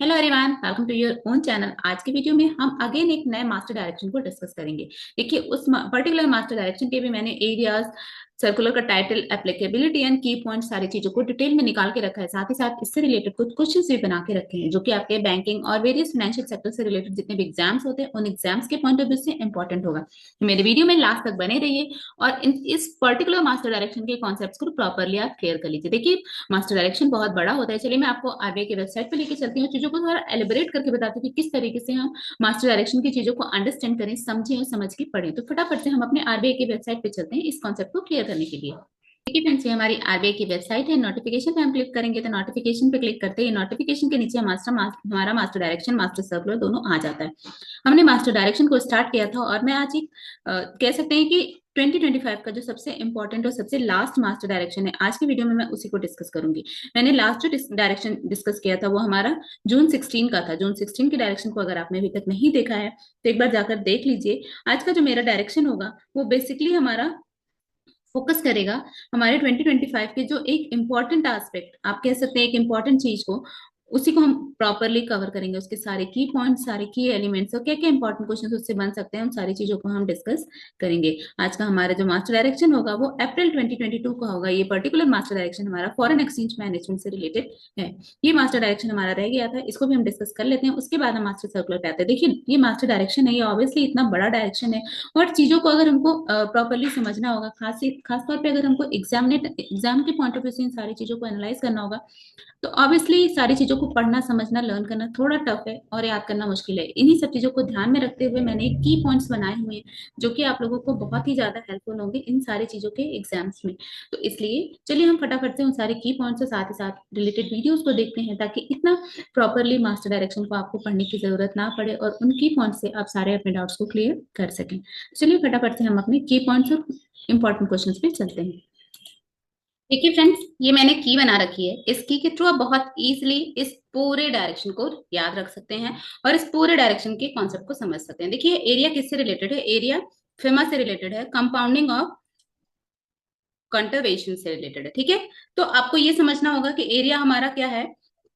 Hello everyone, welcome to your own channel. आज की video में हम अगेन एक नए मास्टर डायरेक्शन को डिस्कस करेंगे। देखिए, उस पर्टिकुलर मास्टर डायरेक्शन के भी मैंने एरियाज, सर्कुलर का टाइटल, एप्लीकेबिलिटी एंड की पॉइंट सारी चीजों को डिटेल में निकाल के रखा है। साथ ही साथ इससे रिलेटेड कुछ क्वेश्चंस भी बना के रखे हैं जो कि आपके बैंकिंग और वेरियस फाइनेंशियल सेक्टर से रिलेटेड जितने भी एग्जाम्स होते हैं उन एग्जाम्स के पॉइंट ऑफ व्यू से इंपॉर्टेंट होगा। तो मेरे वीडियो में लास्ट तक बने रहिए और इस पर्टिकुलर मास्टर डायरेक्शन के कॉन्सेप्ट को प्रॉपरली आप क्लियर कर लीजिए। देखिए, मास्टर डायरेक्शन बहुत बड़ा होता है। चलिए मैं आपको आरबीआई की वेबसाइट पे लेके चलती हूँ, चीजों को थोड़ा एलिबरेट करके बताती हूँ कि किस तरीके से हम मास्टर डायरेक्शन की चीजों को अंडरस्टैंड करें, समझें और समझ के पढ़ें। तो फटाफट से हम अपने आरबीआई की वेबसाइट पे चलते हैं इस कॉन्सेप्ट को क्लियर करने के लिए। देखिए फ्रेंड्स, ये हमारी आरबीआई की वेबसाइट है। नोटिफिकेशन पे हम क्लिक करेंगे तो नोटिफिकेशन पे क्लिक करते ही नोटिफिकेशन के नीचे हमारा मास्टर डायरेक्शन, मास्टर सर्कुलर दोनों आ जाता है। हमने मास्टर डायरेक्शन को स्टार्ट किया था और मैं आज एक कह सकते हैं कि 2025 का जो सबसे इंपॉर्टेंट और सबसे लास्ट मास्टर डायरेक्शन है, आज की वीडियो में मैं उसी को डिस्कस करूंगी। मैंने लास्ट जो डायरेक्शन डिस्कस किया था वो हमारा जून 16 का था। जून 16 के डायरेक्शन को अगर आपने अभी तक नहीं देखा है तो एक बार जाकर देख लीजिए। आज का जो मेरा डायरेक्शन होगा वो बेसिकली हमारा फोकस करेगा हमारे 2025 के जो एक इम्पॉर्टेंट एस्पेक्ट, आप कह सकते हैं एक इम्पॉर्टेंट चीज को, उसी को हम प्रॉपरली कवर करेंगे। उसके सारे की पॉइंट्स, सारे की एलिमेंट्स और क्या क्या इंपॉर्टेंट क्वेश्चन उससे बन सकते हैं, उन सारी चीजों को हम डिस्कस करेंगे। आज का हमारा जो मास्टर डायरेक्शन होगा वो अप्रैल 2022 का होगा। ये पर्टिकुलर मास्टर डायरेक्शन हमारा फॉरेन एक्सचेंज मैनेजमेंट से रिलेटेड है। ये मास्टर डायरेक्शन हमारा रह गया था, इसको भी हम डिस्कस कर लेते हैं। उसके बाद हम मास्टर सर्कुलर पे आते हैं। देखिए, ये मास्टर डायरेक्शन है, ये ऑब्वियसली इतना बड़ा डायरेक्शन है और चीजों को अगर हमको प्रॉपरली समझना होगा, खास तौर पे अगर हमको एग्जाम के पॉइंट ऑफ व्यू से इन सारी चीजों को एनालाइज करना होगा, तो ऑब्वियसली सारी चीजों को पढ़ना, समझना, लर्न करना थोड़ा टफ है और याद करना मुश्किल है। इन्हीं सब चीजों को ध्यान में रखते हुए मैंने की पॉइंट्स बनाए हुए हैं जो कि आप लोगों को बहुत ही ज्यादा हेल्पफुल होंगे इन सारी चीजों के एग्जाम्स में। तो इसलिए चलिए हम फटाफट से उन सारे की पॉइंट्स के साथ ही साथ रिलेटेड वीडियोस को देखते हैं, ताकि इतना प्रॉपरली मास्टर डायरेक्शन को आपको पढ़ने की जरूरत ना पड़े और उन की पॉइंट से आप सारे अपने डाउट्स को क्लियर कर सकें। चलिए फटाफट से हम अपने की पॉइंट्स और इंपॉर्टेंट क्वेश्चंस पे चलते हैं। देखिए फ्रेंड्स, ये मैंने की बना रखी है। इस की के थ्रू आप बहुत इजीली इस पूरे डायरेक्शन को याद रख सकते हैं और इस पूरे डायरेक्शन के कॉन्सेप्ट को समझ सकते हैं। देखिए, एरिया किससे रिलेटेड है? एरिया फेमा से रिलेटेड है, कंपाउंडिंग ऑफ कंजर्वेशन से रिलेटेड है। ठीक है, तो आपको ये समझना होगा कि एरिया हमारा क्या है,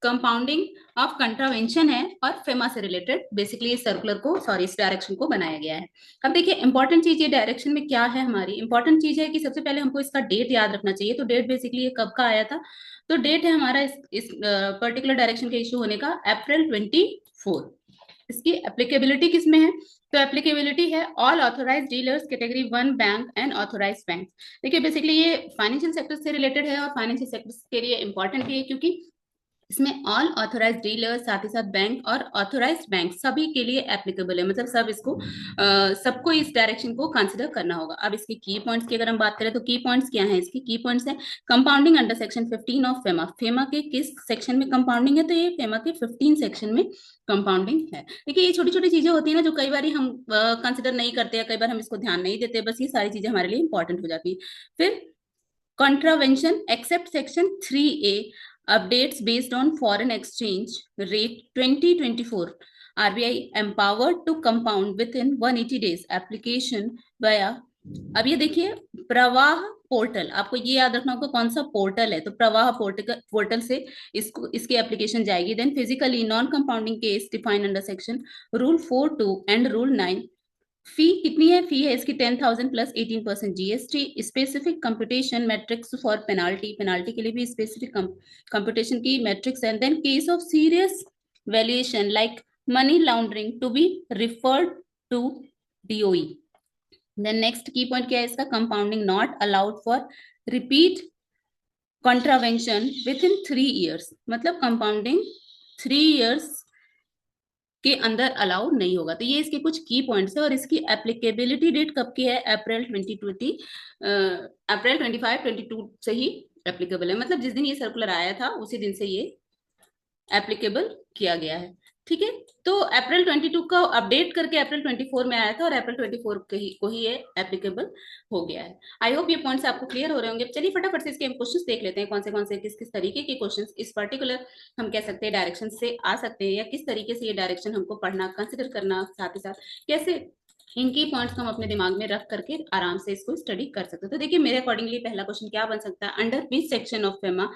कंपाउंडिंग ऑफ कंट्रावेंशन है और फेमा से रिलेटेड बेसिकली इस सर्कुलर को, सॉरी, इस डायरेक्शन को बनाया गया है। अब देखिए, इंपॉर्टेंट चीज ये डायरेक्शन में क्या है, हमारी इंपॉर्टेंट चीज है कि सबसे पहले हमको इसका डेट याद रखना चाहिए। तो डेट बेसिकली ये कब का आया था? तो डेट है हमारा इस पर्टिकुलर डायरेक्शन के इशू होने का अप्रैल 24। इसकी एप्लीकेबिलिटी किस में है? तो एप्लीकेबिलिटी है all authorise dealers category 1 bank and authorise bank. देखिए, बेसिकली ये फाइनेंशियल सेक्टर से रिलेटेड है और फाइनेंशियल सेक्टर के लिए इंपॉर्टेंट भी है क्योंकि इसमें ऑल ऑथोराइज डीलर, साथ ही साथ बैंक और ऑथोराइज बैंक सभी के लिए एप्लीकेबल है। मतलब सब इसको सबको इस डायरेक्शन को कंसिडर करना होगा। अब इसकी की पॉइंट्स की अगर हम बात करें तो की पॉइंट्स क्या है? इसकी की पॉइंट्स है compounding under section 15 of FEMA. FEMA के किस सेक्शन में कंपाउंडिंग है? तो ये फेमा के 15 सेक्शन में कंपाउंडिंग है। देखिए, ये छोटी छोटी चीजें होती है ना जो कई बार हम कंसिडर नहीं करते हैं, कई बार हम इसको ध्यान नहीं देते, बस ये सारी चीजें हमारे लिए इंपॉर्टेंट हो जाती है। फिर contravention except section 3A updates based on foreign exchange rate 2024, RBI empowered to compound within 180 days application via। अब ये देखिए, प्रवाह पोर्टल, आपको ये याद रखना होगा कौन सा पोर्टल है। तो प्रवाह पोर्टल से इसको इसकी एप्लीकेशन जाएगी। Then physically non compounding case defined under section rule 4(2) and rule 9। Fee कितनी है? फी है इसकी 10,000 plus 18% GST. Specific computation matrix for penalty, penalty के लिए भी स्पेसिफिक कंप्यूटेशन की मैट्रिक्स है। Then case of serious valuation like money laundering to be referred to DOE. Then next की पॉइंट क्या है इसका? Compounding not allowed for repeat contravention within 3 years। मतलब कंपाउंडिंग 3 years के अंदर अलाउ नहीं होगा। तो ये इसके कुछ की पॉइंट्स है और इसकी एप्लीकेबिलिटी डेट कब की है? अप्रैल 25-22 से ही एप्लीकेबल है। मतलब जिस दिन ये सर्कुलर आया था उसी दिन से ये एप्लीकेबल किया गया है। ठीक है, तो अप्रैल 22 का अपडेट करके अप्रैल 24 में आया था और अप्रैल 24 को ही ये एप्लीकेबल हो गया है। आई होप ये पॉइंट्स आपको क्लियर हो रहे होंगे। चलिए फटाफट से इसके हम क्वेश्चंस देख लेते हैं, कौन से किस किस तरीके के क्वेश्चंस इस पर्टिकुलर हम कह सकते हैं डायरेक्शन से आ सकते हैं, या किस तरीके से ये डायरेक्शन हमको पढ़ना, कंसिडर करना, साथ ही साथ कैसे इनकी पॉइंट्स को हम अपने दिमाग में रख करके आराम से इसको स्टडी कर सकते हैं। तो देखिए, मेरे अकॉर्डिंगली पहला क्वेश्चन क्या बन सकता है? Under which section of FEMA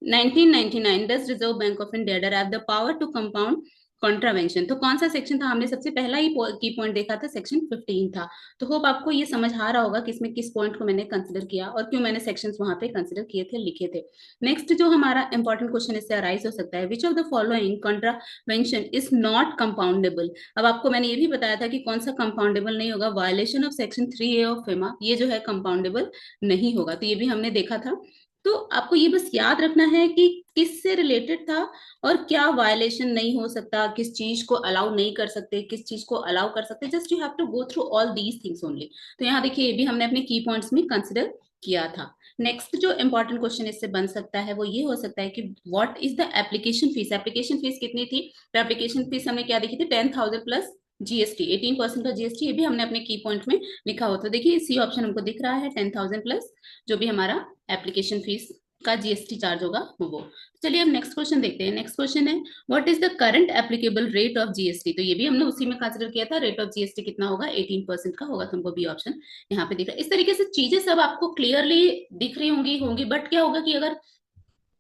1999 does Reserve Bank of India derive the power to compound contravention. तो कौन सा सेक्शन था, हमने सबसे पहला ही की पॉइंट देखा था, सेक्शन 15 था। तो होप आपको ये समझ आ रहा होगा कि इसमें किस पॉइंट को मैंने कंसिडर किया और क्यों मैंने सेक्शंस वहां पे कंसिडर किए थे, लिखे थे। नेक्स्ट जो हमारा इंपॉर्टेंट क्वेश्चन इससे अराइज हो सकता है, which of the following contravention is not compoundable. अब आपको मैंने ये भी बताया था कि कौन सा कंपाउंडेबल नहीं होगा, violation of section 3A of FEMA, ये जो है कंपाउंडेबल नहीं होगा। तो ये भी हमने देखा था। तो आपको ये बस याद रखना है कि किससे रिलेटेड था और क्या वायलेशन नहीं हो सकता, किस चीज को अलाउ नहीं कर सकते, किस चीज को अलाउ कर सकते। Just you have to go through all these things only. तो यहाँ देखिए ये भी हमने अपने की पॉइंट्स में कंसिडर किया था। नेक्स्ट जो इंपॉर्टेंट क्वेश्चन इससे बन सकता है वो ये हो सकता है कि what is the application fees. Application fees कितनी थी, तो एप्लीकेशन फीस हमने क्या देखी थी, 10,000 प्लस जीएसटी, 18% का जीएसटी। ये भी हमने अपने की पॉइंट में लिखा होता है। देखिए सी ऑप्शन हमको दिख रहा है, 10,000 प्लस जो भी हमारा एप्लीकेशन फीस का जीएसटी चार्ज होगा वो। चलिए अब नेक्स्ट क्वेश्चन देखते हैं। नेक्स्ट क्वेश्चन है what is the current applicable rate of GST. तो ये भी हमने उसी में कंसिडर किया था, रेट ऑफ जीएसटी कितना होगा, 18% का होगा। तुमको बी ऑप्शन यहाँ पे दिख रहा है। इस तरीके से चीजें सब आपको क्लियरली दिख रही होंगी बट क्या होगा कि अगर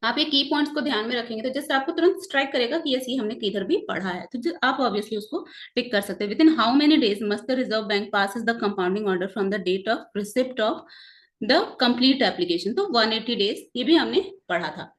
आप ये की पॉइंट्स को ध्यान में रखेंगे तो जस्ट आपको तुरंत स्ट्राइक करेगा कि यस ये हमने किधर भी पढ़ा है। तो आप ऑब्वियसली उसको टिक कर सकते हैं। Within how many days must the Reserve Bank passes the compounding order from the date of receipt of the complete application. तो 180 डेज ये भी हमने पढ़ा था।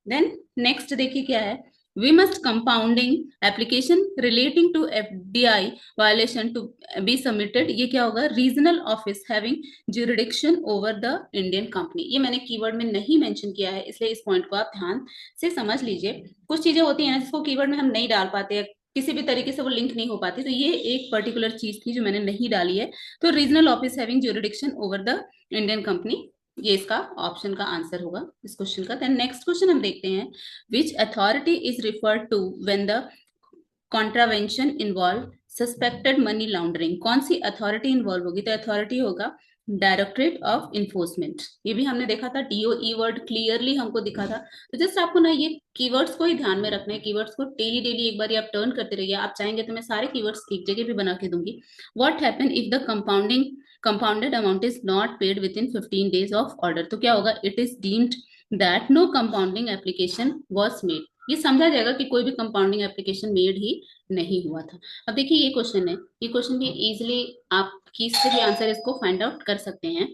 देन नेक्स्ट देखिए क्या है, we must compounding application relating to FDI violation to be submitted. ये क्या होगा, regional office having jurisdiction over the Indian company. ये मैंने कीवर्ड में नहीं मेंशन किया है, इसलिए इस पॉइंट को आप ध्यान से समझ लीजिए। कुछ चीजें होती हैं जिसको कीवर्ड में हम नहीं डाल पाते हैं, किसी भी तरीके से वो लिंक नहीं हो पाती, तो ये एक पर्टिकुलर चीज थी जो मैंने नहीं डाली है। तो regional office having jurisdiction over the Indian company, ये इसका ऑप्शन का आंसर होगा इस क्वेश्चन का। देन नेक्स्ट क्वेश्चन हम देखते हैं, which authority is referred to when the contravention involve suspected money laundering. कौन सी अथॉरिटी इन्वॉल्व होगी, तो अथॉरिटी होगा डायरेक्टरेट ऑफ इन्फोर्समेंट। ये भी हमने देखा था, डीओई वर्ड क्लियरली हमको दिखा था। तो जस्ट आपको ना ये कीवर्ड्स को ही ध्यान में रखना है, कीवर्ड्स को डेली डेली एक बार आप टर्न करते रहिए। आप चाहेंगे तो मैं सारे कीवर्ड्स एक जगह भी बना के दूंगी। What happen if the compounded amount is not paid within 15 days of order. तो क्या होगा, it is deemed that no compounding application was made. ये समझा जाएगा कि कोई भी कंपाउंडिंग एप्लीकेशन मेड ही नहीं हुआ था। अब देखिए ये क्वेश्चन है, ये क्वेश्चन भी इजीली आप कीज से भी आंसर इसको फाइंड आउट कर सकते हैं।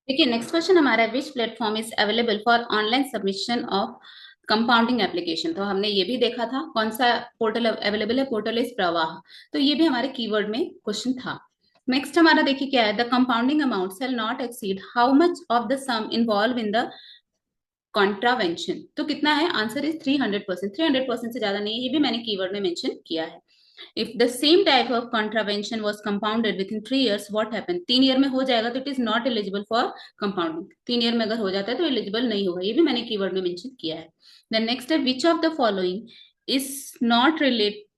देखिए नेक्स्ट क्वेश्चन हमारा है, which platform is available for online submission of compounding application. तो हमने ये भी देखा था, कौन सा पोर्टल अवेलेबल है, पोर्टल इज प्रवाह। तो ये भी हमारे कीवर्ड में क्वेश्चन था। नेक्स्ट हमारा देखिए क्या है, the compounding amount shall not exceed how much of the sum involve in the contravention. तो कितना है, आंसर इज 300%। 300% से ज्यादा नहीं है, ये भी मैंने कीवर्ड में मेंशन किया है। If the same type of contravention was compounded with in 3 years what happen. 3 year में हो जाएगा तो it is not eligible for compounding. 3 year में अगर हो जाता है तो एलिजिबल नहीं होगा, ये भी मैंने कीवर्ड में मेंशन किया है। देन नेक्स्ट है, which of the following is not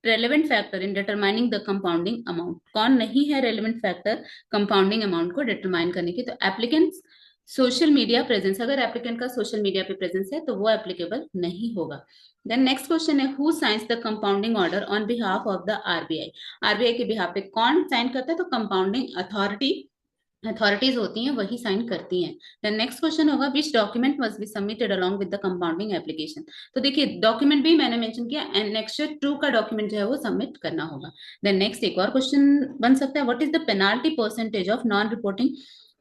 relevant factor in determining the compounding amount. कौन नहीं है रेलेवेंट फैक्टर कंपाउंडिंग अमाउंट को डिटरमाइन करने की, तो एप्लीकेंट्स सोशल मीडिया प्रेजेंस। अगर एप्लीकेंट का सोशल मीडिया पे प्रेजेंस है तो वो एप्लीकेबल नहीं होगा। देन नेक्स्ट क्वेश्चन है, who science the compounding order on behalf of the RBI. RBI के बिहाफ पे कौन साइन करता है, तो कंपाउंडिंग अथॉरिटीज होती हैं वही साइन करती हैं। देन नेक्स्ट क्वेश्चन होगा, which document must be submitted along with the compounding application. तो देखिए डॉक्यूमेंट भी मैंने मेंशन किया, एनेक्सर 2 का डॉक्यूमेंट जो है वो सबमिट करना होगा। देन नेक्स्ट एक और क्वेश्चन बन सकता है, what is the penalty percentage of non reporting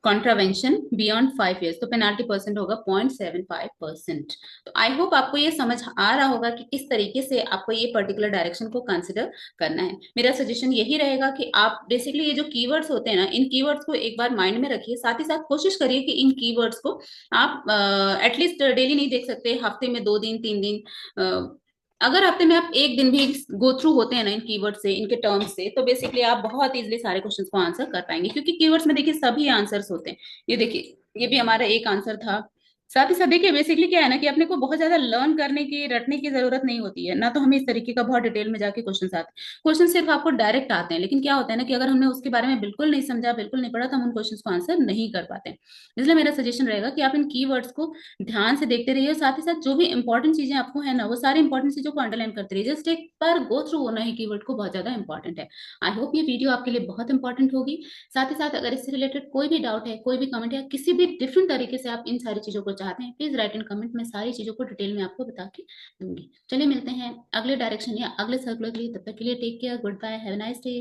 contravention beyond 5 years। तो पेनाल्टी परसेंट होगा 0.75%। तो आई होप आपको ये समझ आ रहा होगा कि किस तरीके से आपको ये पर्टिकुलर डायरेक्शन को कंसिडर करना है। मेरा सजेशन यही रहेगा कि आप बेसिकली ये जो कीवर्ड्स होते हैं ना, इन कीवर्ड्स को एक बार माइंड में रखिए, साथ ही साथ कोशिश करिए कि इन कीवर्ड्स को आप एटलीस्ट डेली नहीं देख सकते, हफ्ते में 2 दिन 3 दिन, अगर हफ्ते में आप एक दिन भी गो थ्रू होते हैं ना इन कीवर्ड से, इनके टर्म्स से, तो बेसिकली आप बहुत इजीली सारे क्वेश्चंस को आंसर कर पाएंगे। क्योंकि कीवर्ड्स में देखिए सभी आंसर्स होते हैं। ये देखिए ये भी हमारा एक आंसर था, साथ ही साथ देखिए बेसिकली क्या है ना कि अपने को बहुत ज्यादा लर्न करने की रटने की जरूरत नहीं होती है ना, तो हमें इस तरीके का बहुत डिटेल में जाके क्वेश्चन आते हैं। क्वेश्चन सिर्फ आपको डायरेक्ट आते हैं, लेकिन क्या होता है ना कि अगर हमने उसके बारे में बिल्कुल नहीं समझा, बिल्कुल नहीं पढ़ा, तो हम उन क्वेश्चन को आंसर नहीं कर पाते हैं। इसलिए मेरा सजेशन रहेगा कि आप इन कीवर्ड्स को ध्यान से देखते रहिए, और साथ ही साथ जो भी इंपॉर्टेंट चीजें आपको है ना, वो सारी इंपॉर्टेंट चीजों को अंडरलाइन करते रहिए। जस्ट एक बार गो थ्रू होना ही कीवर्ड को बहुत ज्यादा इंपॉर्टेंट है। आई होप ये वीडियो आपके लिए बहुत इंपॉर्टेंट होगी। साथ ही साथ अगर इससे रिलेटेड कोई भी डाउट है, कोई भी कमेंट है, किसी भी डिफरेंट तरीके से आप इन सारी चीजों को चाहते हैं, प्लीज राइट इन कमेंट में, सारी चीजों को डिटेल में आपको बता के दूंगी। चलिए मिलते हैं अगले डायरेक्शन या अगले सर्कुलर के लिए, तब तक के लिए take care, good bye, have a nice day.